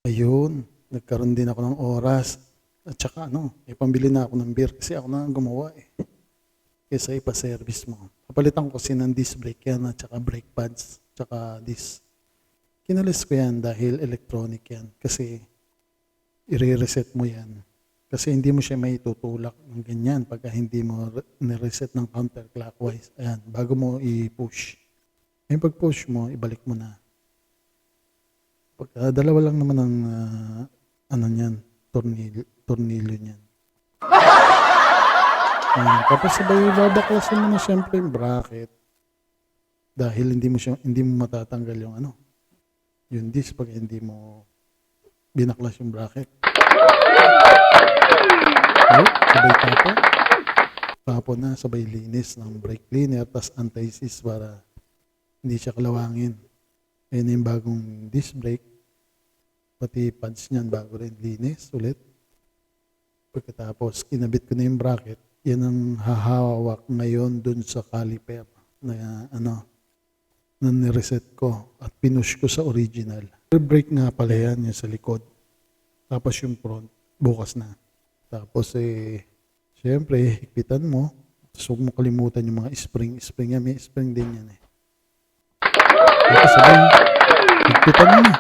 Ayun, nagkaroon din ako ng oras. At saka pambili na ako ng beer kasi ako na ang gumawa eh. Kesa ipa-service mo. Papalitan ko kasi ng disc brake yan at saka brake pads, tsaka disc. Kinalis ko yan dahil electronic yan. Kasi i-reset mo yan. Kasi hindi mo siya may tutulak ng ganyan pagka hindi mo ni-reset ng counterclockwise. Ayan, bago mo i-push. Yung pag-push mo, ibalik mo na. Pagka dalawa lang naman ang niyan, tornilyo niyan. Tapos sabay babaklasin mo na siyempre yung bracket. Dahil hindi mo matatanggal yung disc pag hindi mo binaklas yung bracket. Sabay tapo na, sabay linis ng brake cleaner, tas anti-seize para hindi siya kalawangin. Ayun yung bagong disc brake, pati pads niyan bago rin linis ulit. Pagkatapos kinabit ko na yung bracket, yan ang hahawak ngayon dun sa caliper na na nireset ko at pinush ko sa original. Brake nga pala yan, yung sa likod. Tapos yung front, bukas na. Tapos siyempre, higpitan mo. So, huwag mo kalimutan yung mga spring. Spring yan, may spring din yan eh. Tapos sabay, higpitan mo na.